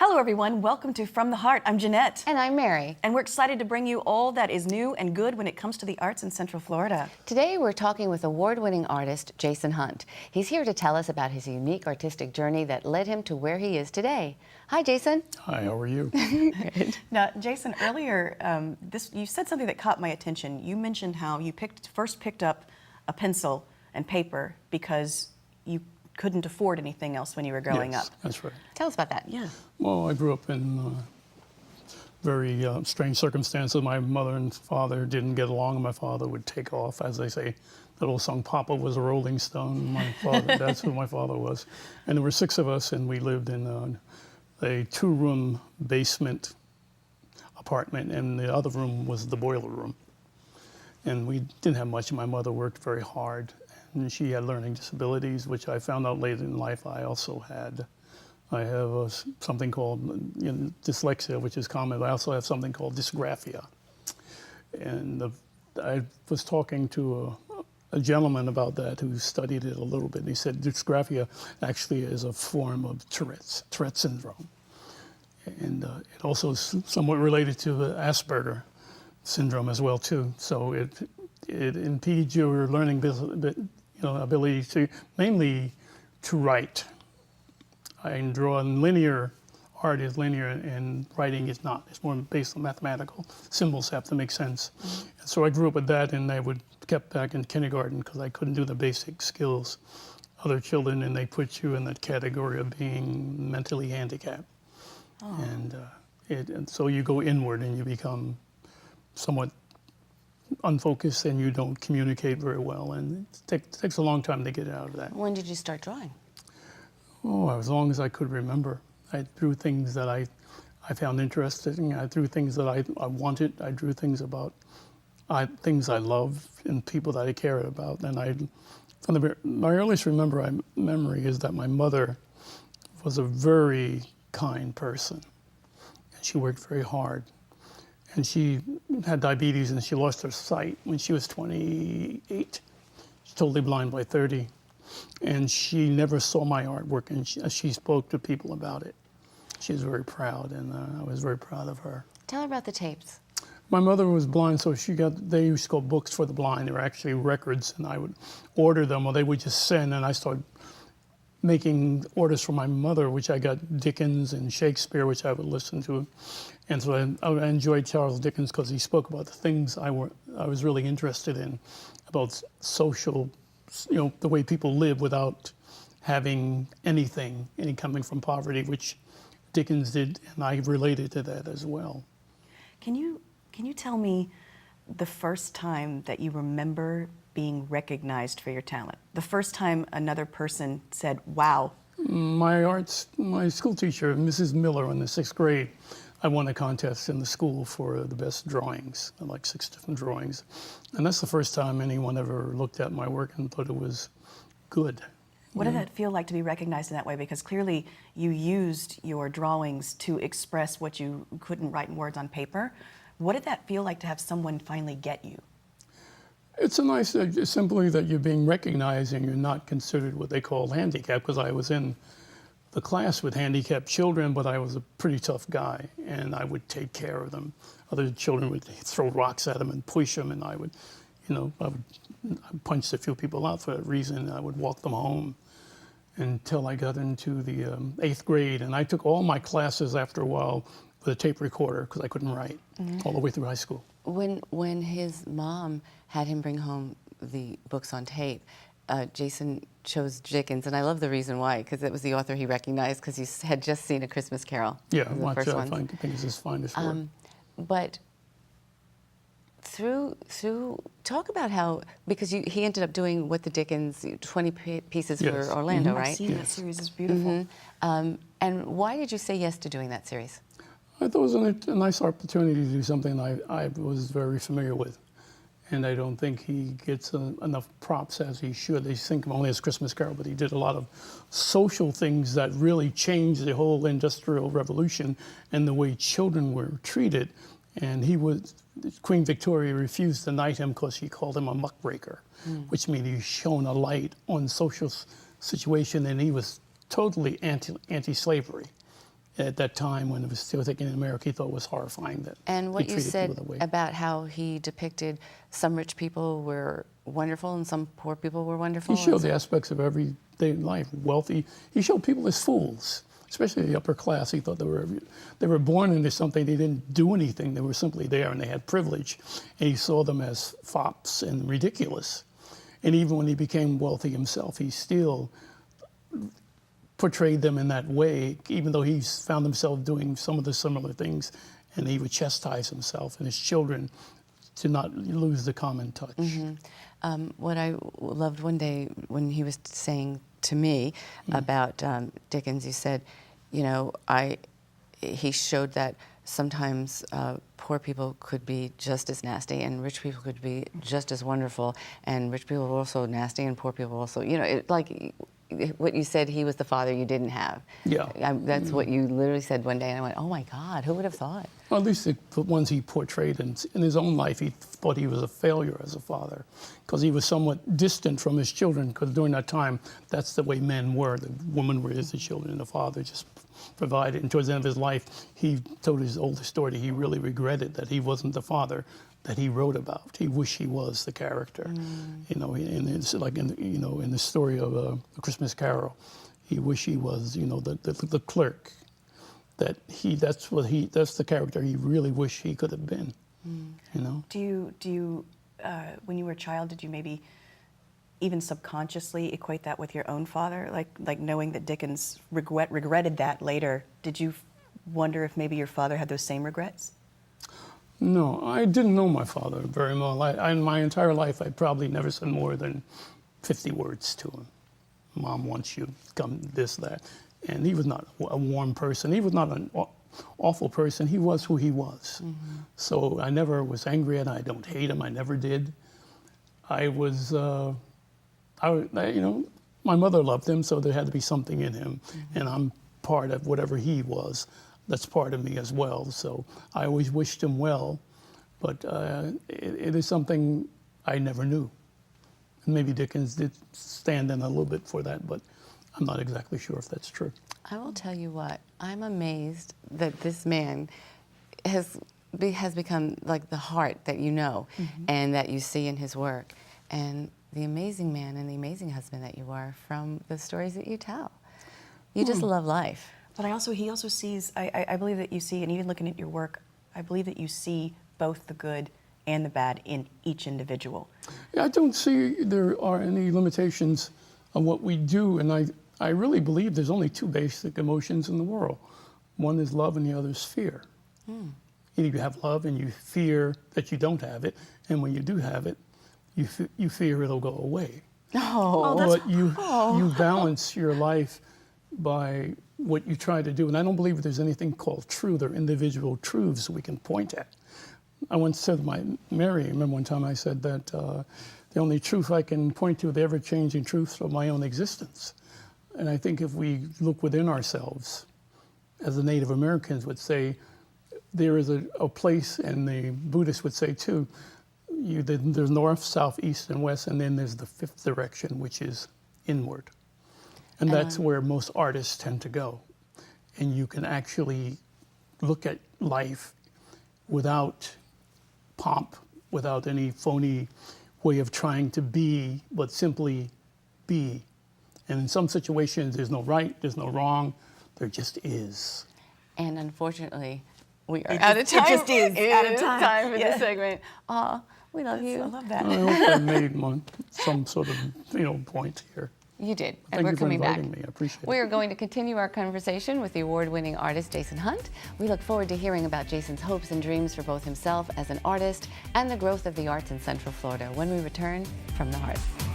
Hello, everyone. Welcome to From the Heart. I'm Jeanette. And I'm Mary. And we're excited to bring you all that is new and good when it comes to the arts in Central Florida. Today, we're talking with award-winning artist Jason Hunt. He's here to tell us about his unique artistic journey that led him to where he is today. Hi, Jason. Hi, how are you? Good. Now, Jason, earlier, you said something that caught my attention. You mentioned how you first picked up a pencil and paper because you couldn't afford anything else when you were growing up. That's right. Tell us about that. Yeah. Well, I grew up in very strange circumstances. My mother and father didn't get along, and my father would take off. As they say, the little song, Papa was a Rolling Stone. My father, that's who my father was. And there were 6 of us, and we lived in a 2-room basement apartment, and the other room was the boiler room. And we didn't have much. My mother worked very hard, and she had learning disabilities, which I found out later in life I also had. I have something called dyslexia, which is common, but I also have something called dysgraphia. And I was talking to a gentleman about that who studied it a little bit, and he said dysgraphia actually is a form of Tourette syndrome. And it also is somewhat related to the Asperger syndrome as well, too. So it impedes your learning ability to, mainly to write. I draw, and linear art is linear and writing is not. It's more based on mathematical. Symbols have to make sense. Mm-hmm. And so I grew up with that, and I would kept back in kindergarten because I couldn't do the basic skills. Other children, and they put you in that category of being mentally handicapped. Oh. And so you go inward and you become somewhat unfocused, and you don't communicate very well, and it takes a long time to get out of that. When did you start drawing? Oh, as long as I could remember. I drew things that I found interesting. I drew things that I wanted. I drew things about things I loved and people that I cared about. And my earliest memory is that my mother was a very kind person, and she worked very hard. And she had diabetes, and she lost her sight when she was 28. She's totally blind by 30. And she never saw my artwork, and she spoke to people about it. She was very proud, and I was very proud of her. Tell her about the tapes. My mother was blind, so they used to call books for the blind. They were actually records, and I would order them, or they would just send, and I started making orders for my mother, which I got Dickens and Shakespeare, which I would listen to. And so I enjoyed Charles Dickens because he spoke about the things I was really interested in, about social, the way people live without having anything, any coming from poverty, which Dickens did, and I related to that as well. Can you tell me the first time that you remember being recognized for your talent? The first time another person said, wow. My school teacher, Mrs. Miller, in the 6th grade, I won a contest in the school for the best drawings, like 6 different drawings. And that's the first time anyone ever looked at my work and thought it was good. What did that feel like to be recognized in that way? Because clearly you used your drawings to express what you couldn't write in words on paper. What did that feel like to have someone finally get you? It's a nice, simply that you're being recognized and you're not considered what they call handicapped, because I was in the class with handicapped children, but I was a pretty tough guy, and I would take care of them. Other children would throw rocks at them and push them, and I would punch a few people out for that reason, and I would walk them home until I got into the 8th grade, and I took all my classes after a while with a tape recorder because I couldn't write all the way through high school. When his mom had him bring home the books on tape, Jason chose Dickens, and I love the reason why, because it was the author he recognized because he had just seen A Christmas Carol. Yeah, I think it's his finest work. But talk about how, because he ended up doing what the Dickens 20 pieces for Orlando, right? I've seen that series. It's beautiful. And why did you say yes to doing that series? I thought it was a nice opportunity to do something I was very familiar with. And I don't think he gets enough props as he should. They think of only as Christmas Carol, but he did a lot of social things that really changed the whole Industrial Revolution and the way children were treated. And Queen Victoria refused to knight him because she called him a muckraker, which means he shone a light on social situation, and he was totally anti-slavery. at that time when it was still taken in America, he thought was horrifying that And what he you treated said people that way. about how he depicted some rich people were wonderful and some poor people were wonderful. He showed the aspects of everyday life. Wealthy, he showed people as fools, especially the upper class. He thought they were born into something. They didn't do anything. They were simply there, and they had privilege. And he saw them as fops and ridiculous. And even when he became wealthy himself, he still portrayed them in that way, even though he found himself doing some of the similar things, and he would chastise himself and his children to not lose the common touch. What I loved one day when he was saying to me about Dickens, he said, you know, he showed that sometimes poor people could be just as nasty and rich people could be just as wonderful, and rich people were also nasty and poor people also, you know, like what you said, he was the father you didn't have. Yeah. That's what you literally said one day, and I went, oh my God, who would have thought? Well, at least the ones he portrayed in his own life, he thought he was a failure as a father because he was somewhat distant from his children, because during that time, that's the way men were. The woman raised the children and the father just provided. And towards the end of his life, he told his older story that he really regretted that he wasn't the father that he wrote about. He wished he was the character. You know, and it's like in the story of A Christmas Carol, he wished he was, you know, the clerk. That's the character he really wished he could have been. You know. Do you when you were a child, did you maybe even subconsciously equate that with your own father, like knowing that Dickens regretted that later? Did you wonder if maybe your father had those same regrets? No, I didn't know my father very well. In my entire life, I probably never said more than 50 words to him. Mom wants you, come this, that. And he was not a warm person. He was not an awful person. He was who he was. So I never was angry at him. I don't hate him. I never did. I was, you know, my mother loved him, so there had to be something in him. And I'm part of whatever he was. That's part of me as well. So I always wished him well, but it is something I never knew. And maybe Dickens did stand in a little bit for that, but I'm not exactly sure if that's true. I will tell you what, I'm amazed that this man has become like the heart that you know and that you see in his work, and the amazing man and the amazing husband that you are from the stories that you tell. You just love life. But he also sees, I believe that you see, and even looking at your work, I believe that you see both the good and the bad in each individual. Yeah, I don't see there are any limitations on what we do, and I really believe there's only two basic emotions in the world. One is love and the other is fear. You have love and you fear that you don't have it, and when you do have it, you fear it'll go away. But you balance your life by what you try to do. And I don't believe there's anything called truth or individual truths we can point at. I once said to Mary, I remember one time I said that the only truth I can point to, the ever-changing truths of my own existence. And I think if we look within ourselves, as the Native Americans would say, there is a place, and the Buddhists would say too, there's north, south, east, and west, and then there's the fifth direction, which is inward. And that's where most artists tend to go. And you can actually look at life without pomp, without any phony way of trying to be, but simply be. And in some situations, there's no right, there's no wrong, there just is. And unfortunately, we are out of time. It just is out of It is time. time for Yeah. this segment. Aw, we love you. I love that. I hope I made some sort of point here. You did, and Thank we're you for coming back. inviting me. I appreciate it. We are going to continue our conversation with the award-winning artist Jason Hunt. We look forward to hearing about Jason's hopes and dreams for both himself as an artist and the growth of the arts in Central Florida when we return from the Hearth.